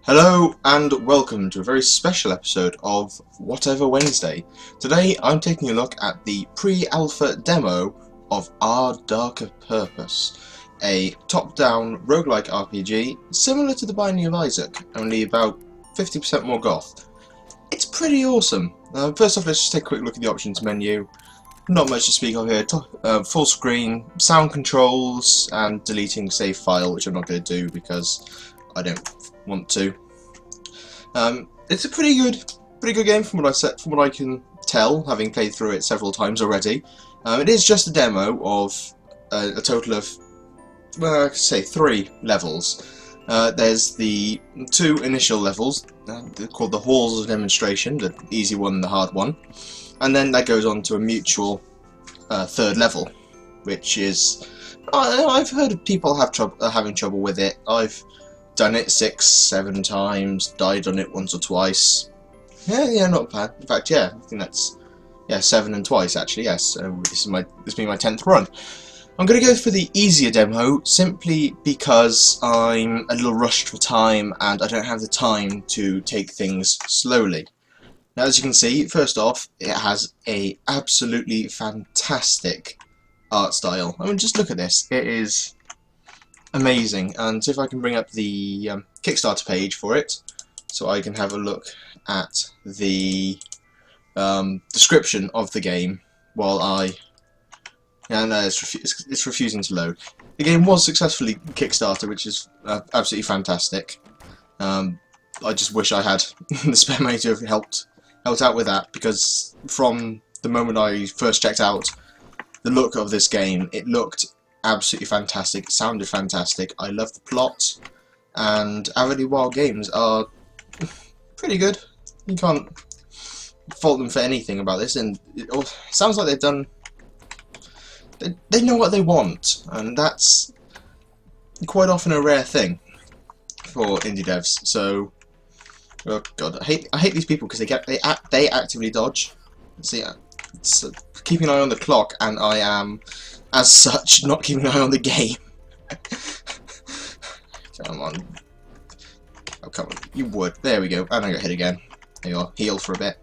Hello and welcome to a very special episode of Whatever Wednesday. Today I'm taking a look at the pre-alpha demo of Our Darker Purpose, a top-down roguelike RPG similar to The Binding of Isaac, only about 50% more goth. It's pretty awesome. First off, let's just take a quick look at the options menu. Not much to speak of here. Full screen, sound controls, and deleting save file, which I'm not going to do because I don't want to. It's a pretty good game from what I can tell, having played through it several times already. It is just a demo of a total of, well, I could say 3 levels. There's the 2 initial levels, called the Halls of Demonstration, the easy one and the hard one, and then that goes on to a mutual 3rd level, which is, I've heard of people having trouble with it. I've done it 6-7 times, died on it once or twice. Yeah, not bad. In fact, yeah, I think that's 7 and twice actually. Yes, this being my 10th run. I'm going to go for the easier demo simply because I'm a little rushed for time and I don't have the time to take things slowly. Now, as you can see, first off, it has a absolutely fantastic art style. I mean, just look at this. It is amazing. And see if I can bring up the Kickstarter page for it so I can have a look at the description of the game while it's refusing to load. The game was successfully Kickstarter, which is absolutely fantastic. I just wish I had the spare money to have helped out with that, because from the moment I first checked out the look of this game, it looked absolutely fantastic, it sounded fantastic. I love the plot, and Avily Wild Games are pretty good. You can't fault them for anything about this, and it sounds like they know what they want, and that's quite often a rare thing for indie devs. So, oh god, I hate these people because they actively dodge. See, it's keeping an eye on the clock, and I am, as such, not keeping an eye on the game. Come on. Oh, come on. You would. There we go. And I got hit again. There you are. Heal for a bit.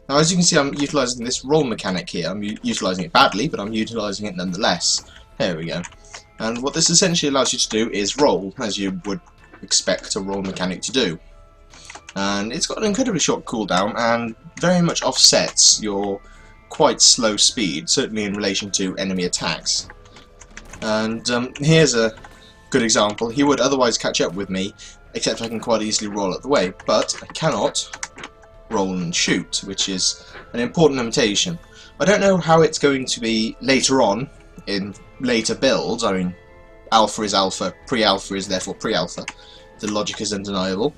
Now, as you can see, I'm utilising this roll mechanic here. I'm utilising it badly, but I'm utilising it nonetheless. There we go. And what this essentially allows you to do is roll, as you would expect a roll mechanic to do. And it's got an incredibly short cooldown, and very much offsets your quite slow speed, certainly in relation to enemy attacks. And here's a good example. He would otherwise catch up with me, except I can quite easily roll out the way, but I cannot roll and shoot, which is an important limitation. I don't know how it's going to be later on in later builds. I mean, alpha is alpha, pre-alpha is therefore pre-alpha. The logic is undeniable.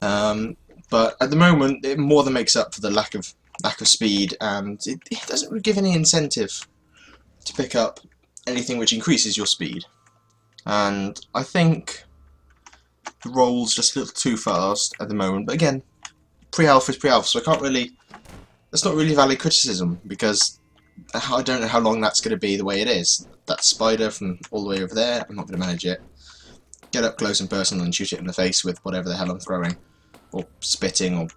But at the moment, it more than makes up for the lack of speed, and it doesn't really give any incentive to pick up anything which increases your speed. And I think the roll's just a little too fast at the moment. But again, pre-alpha is pre-alpha, so that's not really valid criticism, because I don't know how long that's going to be the way it is. That spider from all the way over there, I'm not going to manage it. Get up close and personal and shoot it in the face with whatever the hell I'm throwing, or spitting, or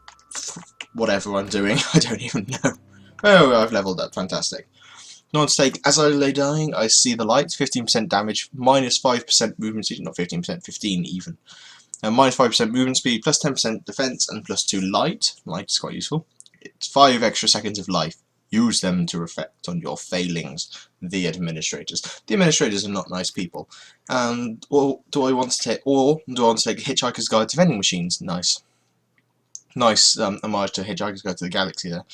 whatever I'm doing. I don't even know. Oh, I've leveled up. Fantastic. Non-stake. As I lay dying, I see the light. 15% damage, minus 5% movement speed. Not 15%, 15 even. Minus 5% movement speed, plus 10% defense, and plus 2 light. Light is quite useful. It's 5 extra seconds of life. Use them to reflect on your failings. The administrators. The administrators are not nice people. And do I want to take Hitchhiker's Guide to Vending Machines? Nice homage to Hitchhiker's Guide to the Galaxy there.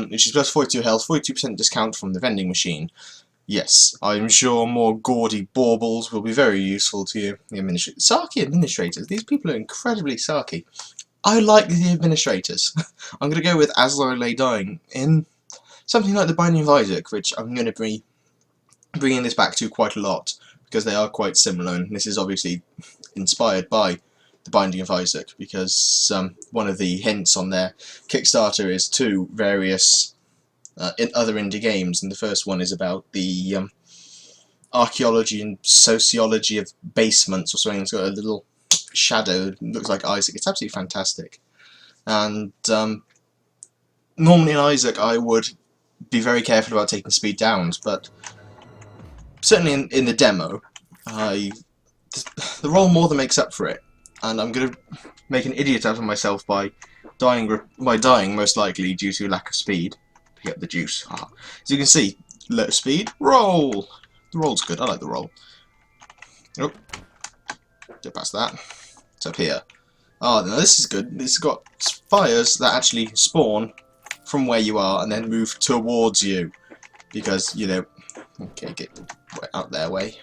Which is plus 42 health, 42% discount from the vending machine. Yes, I'm sure more gaudy baubles will be very useful to you. The sarky administrators. These people are incredibly sarky. I like the administrators. I'm going to go with As I Lay Dying in something like The Binding of Isaac, which I'm going to be bringing this back to quite a lot, because they are quite similar, and this is obviously inspired by The Binding of Isaac, because one of the hints on their Kickstarter is 2 various other indie games, and the first one is about the archaeology and sociology of basements or something. It's got a little shadow, looks like Isaac. It's absolutely fantastic. And normally in Isaac I would be very careful about taking speed downs, but certainly in the demo, the roll more than makes up for it, and I'm going to make an idiot out of myself by dying most likely due to lack of speed. Pick up the juice. As you can see, low speed, roll. The roll's good. I like the roll. Oh, get past that. It's up here. Oh, no, this is good. This has got fires that actually spawn from where you are and then move towards you, because you know. Okay, get out their way.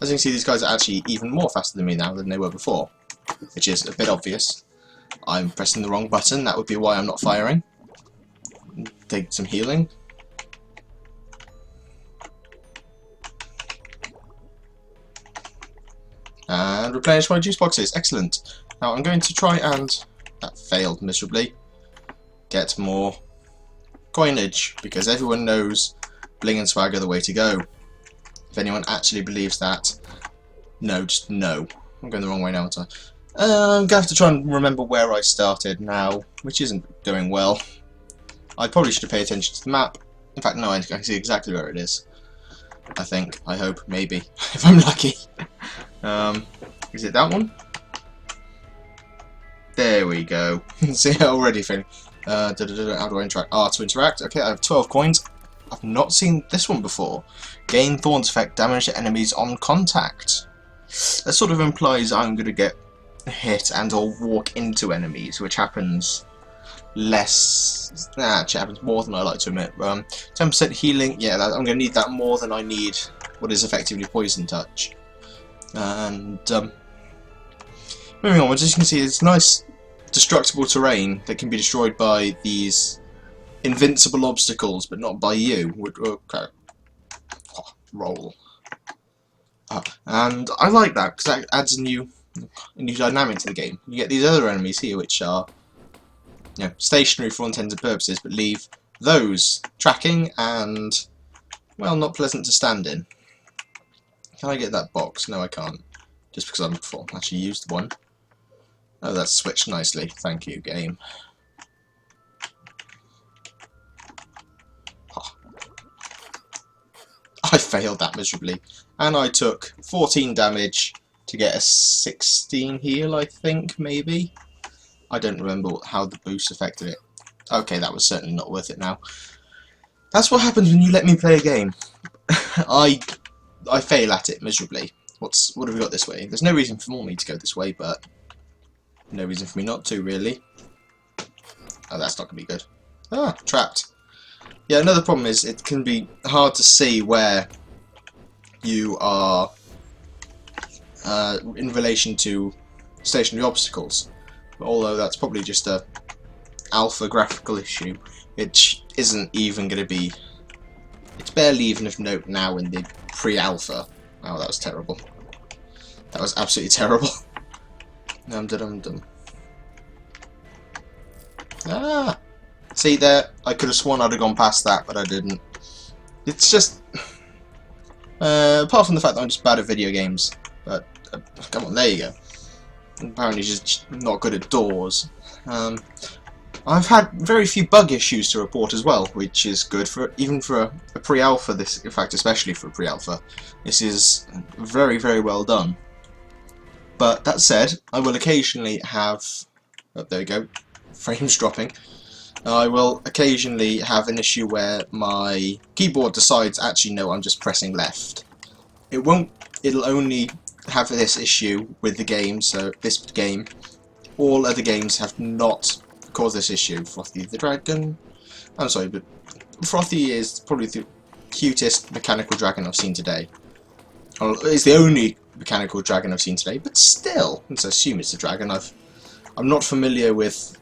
As you can see, these guys are actually even more faster than me now than they were before, which is a bit obvious. I'm pressing the wrong button. That would be why I'm not firing. Take some healing. And replenish my juice boxes. Excellent. Now I'm going to try and... That failed miserably. Get more coinage, because everyone knows bling and swag are the way to go. If anyone actually believes that, no, just no. I'm going the wrong way now, aren't I? I'm going to have to try and remember where I started now, which isn't going well. I probably should have paid attention to the map. In fact, no, I can see exactly where it is. I think, I hope, maybe, if I'm lucky. Is it that one? There we go. See, already failing. How do I interact? To interact. Okay, I have 12 coins. I've not seen this one before. Gain Thorns effect, damage to enemies on contact. That sort of implies I'm going to get hit and or walk into enemies, which happens less. Actually happens more than I like to admit. 10% healing. Yeah, I'm going to need that more than I need what is effectively poison touch. And moving on, as you can see, it's nice destructible terrain that can be destroyed by these invincible obstacles, but not by you. Okay. Roll. And I like that because that adds a new dynamic to the game. You get these other enemies here, which are, you know, stationary for all intents and purposes, but leave those tracking and, well, not pleasant to stand in. Can I get that box? No, I can't. Just because I've actually used one. Oh, that's switched nicely. Thank you, game. Oh. I failed that miserably. And I took 14 damage to get a 16 heal, I think, maybe? I don't remember how the boost affected it. Okay, that was certainly not worth it now. That's what happens when you let me play a game. I fail at it miserably. What have we got this way? There's no reason for me to go this way, but no reason for me not to, really. Oh, that's not going to be good. Ah, trapped. Yeah, another problem is it can be hard to see where you are in relation to stationary obstacles. Although that's probably just a alpha graphical issue, which isn't even going to be... It's barely even of note now in the pre-alpha. Oh, that was terrible. That was absolutely terrible. Dum-dum-dum. Ah! See there? I could have sworn I'd have gone past that, but I didn't. It's just... apart from the fact that I'm just bad at video games. But, come on, there you go. Apparently just not good at doors. I've had very few bug issues to report as well, which is good for even for a pre-alpha. This, in fact, especially for a pre-alpha, this is very, very well done. But that said, I will occasionally have... Oh, there we go. Frames dropping. I will occasionally have an issue where my keyboard decides, actually no, I'm just pressing left. It won't. It'll only have this issue with the game. So this game, all other games have not caused this issue. Frothy the Dragon. I'm sorry, but Frothy is probably the cutest mechanical dragon I've seen today. Well, it's the only mechanical dragon I've seen today, but still, let's assume it's a dragon. I'm not familiar with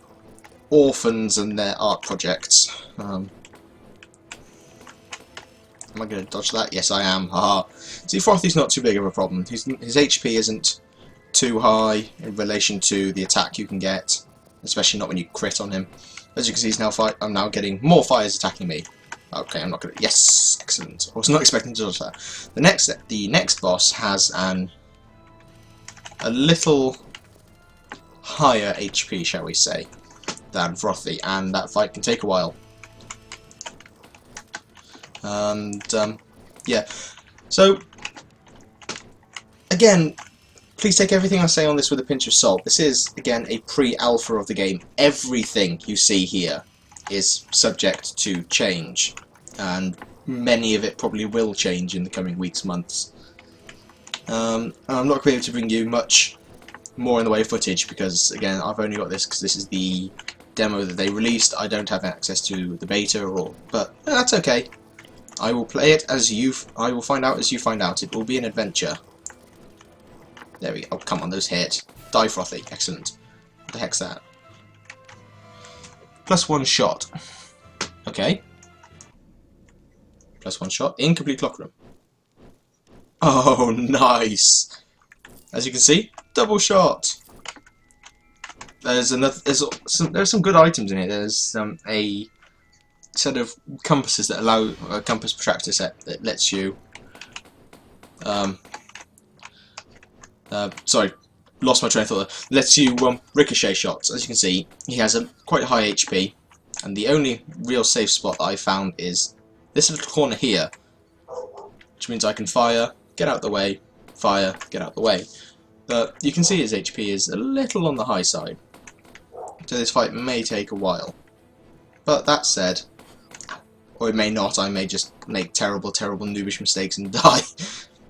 orphans and their art projects. Am I going to dodge that? Yes, I am. Haha. See, Frothy's not too big of a problem. His HP isn't too high in relation to the attack you can get, especially not when you crit on him. As you can see, I'm now getting more fires attacking me. Okay, I'm not going to... Yes! Excellent. I was not expecting to dodge that. The next boss has an a little higher HP, shall we say, than Frothy, and that fight can take a while. And yeah, so again, please take everything I say on this with a pinch of salt. This is, again, a pre-alpha of the game. Everything you see here is subject to change, and many of it probably will change in the coming weeks, months. I'm not going to be able to bring you much more in the way of footage because, again, I've only got this because this is the demo that they released. I don't have access to the beta, but that's okay. I will play it as I will find out as you find out. It will be an adventure. There we go. Oh, come on, those hit. Die, Frothy. Excellent. What the heck's that? +1 shot. Okay. +1 shot. Incomplete clock room. Oh, nice. As you can see, double shot. There's some good items in it. There's a set of compasses that allow a compass protractor set that lets you sorry, lost my train of thought there. Lets you ricochet shots. As you can see, he has a quite high HP, and the only real safe spot that I found is this little corner here, which means I can fire, get out the way, fire, get out the way. But you can see his HP is a little on the high side, so this fight may take a while. But that said, or it may not, I may just make terrible, terrible noobish mistakes and die.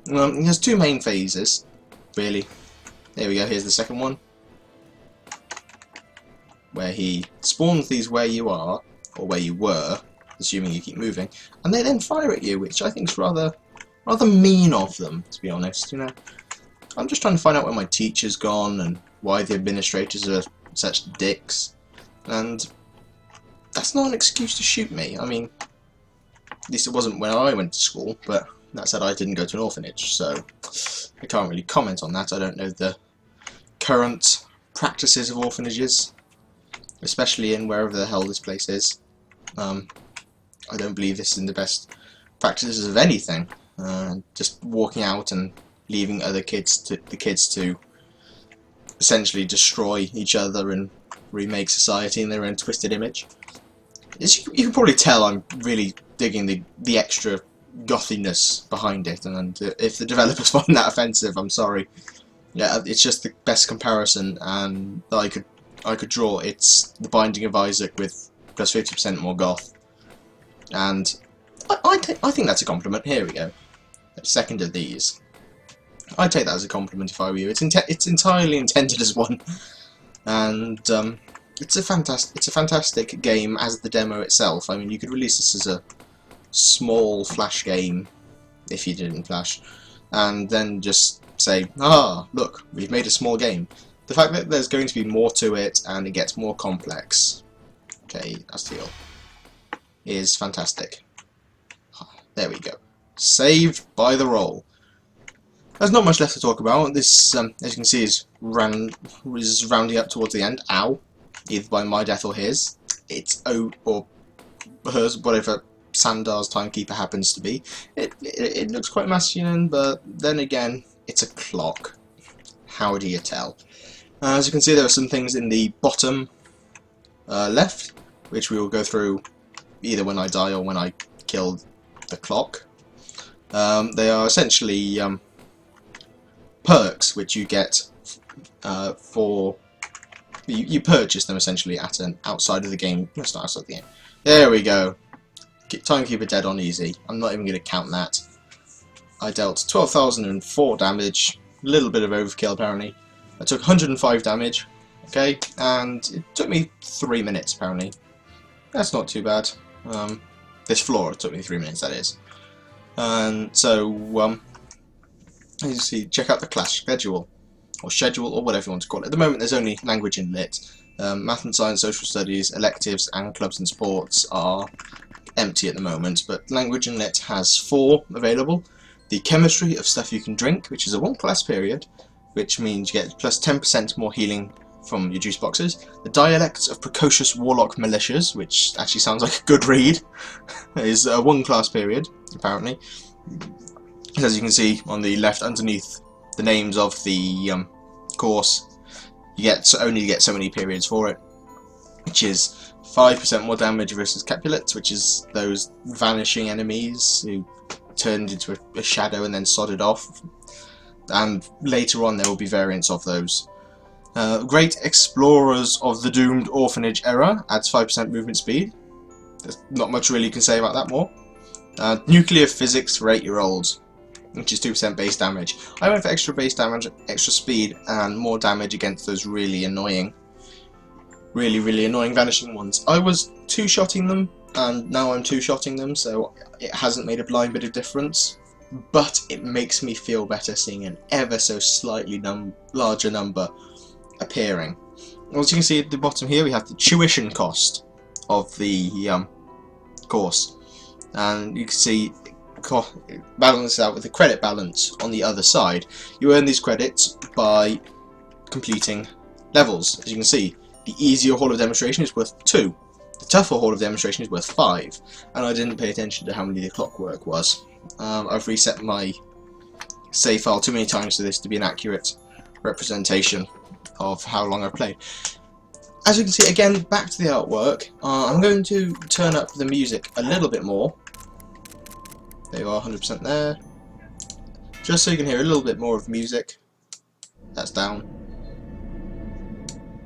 He has two main phases, really. There we go, here's the second one, where he spawns these where you are, or where you were, assuming you keep moving, and they then fire at you, which I think is rather mean of them, to be honest. You know, I'm just trying to find out where my teacher's gone and why the administrators are such dicks, and that's not an excuse to shoot me. I mean, at least it wasn't when I went to school, but that said, I didn't go to an orphanage, so I can't really comment on that. I don't know the current practices of orphanages, especially in wherever the hell this place is. I don't believe this is in the best practices of anything. Just walking out and leaving other kids to essentially destroy each other and remake society in their own twisted image. As you can probably tell, I'm really digging the extra gothiness behind it, and if the developers find that offensive, I'm sorry. Yeah, it's just the best comparison and that I could draw. It's The Binding of Isaac with plus 50% more goth, and I think that's a compliment. Here we go. Second of these. I'd take that as a compliment if I were you. It's entirely intended as one, and it's a fantastic game as the demo itself. I mean, you could release this as a small Flash game if you did it in Flash, and then just say, ah, look, we've made a small game. The fact that there's going to be more to it and it gets more complex, okay, that's the deal, is fantastic. There we go. Saved by the roll. There's not much left to talk about. This, as you can see, is rounding up towards the end. Ow. Either by my death or his. It's or hers, whatever Sandar's timekeeper happens to be. It looks quite masculine, but then again, it's a clock. How do you tell? As you can see, there are some things in the bottom left, which we will go through either when I die or when I kill the clock. They are essentially perks which you get for you purchase them essentially at an outside of the game. That's not outside the game. There we go. Timekeeper dead on easy. I'm not even going to count that. I dealt 12,004 damage. A little bit of overkill apparently. I took 105 damage. Okay, and it took me 3 minutes apparently. That's not too bad. This floor took me 3 minutes. That is. And so, as you see, check out the class schedule, or whatever you want to call it. At the moment, there's only language and lit. Math and science, social studies, electives, and clubs and sports are empty at the moment, but language and lit has 4 available. The chemistry of stuff you can drink, which is a 1 class period, which means you get plus 10% more healing from your juice boxes. The dialects of precocious warlock militias, which actually sounds like a good read, is a 1 class period, apparently. As you can see on the left underneath the names of the course, you only get so many periods for it, which is 5% more damage versus Capulets, which is those vanishing enemies who turned into a shadow and then sodded off. And later on there will be variants of those. Great Explorers of the Doomed Orphanage Era adds 5% movement speed. There's not much really you can say about that more. Nuclear Physics for 8-year-olds, which is 2% base damage. I went for extra base damage, extra speed, and more damage against those really annoying vanishing ones. I was two-shotting them, and now I'm two-shotting them, so it hasn't made a blind bit of difference. But it makes me feel better seeing an ever so slightly larger number appearing. As you can see at the bottom here, we have the tuition cost of the course, and you can see balance out with the credit balance on the other side. You earn these credits by completing levels. As you can see, the easier Hall of Demonstration is worth 2, the tougher Hall of Demonstration is worth 5, and I didn't pay attention to how many the clockwork was. I've reset my save file too many times for this to be an accurate representation of how long I've played. As you can see, again, back to the artwork, I'm going to turn up the music a little bit more. There you are, 100% there. Just so you can hear a little bit more of music. That's down.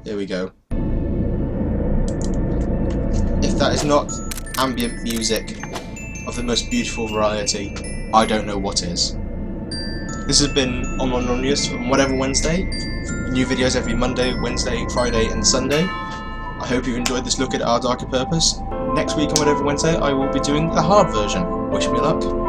Here we go. If that is not ambient music of the most beautiful variety, I don't know what is. This has been OnOnRomulus on whatever Wednesday. New videos every Monday, Wednesday, Friday and Sunday. I hope you've enjoyed this look at Our Darker Purpose. Next week on whatever Wednesday I will be doing the hard version. Wish me luck.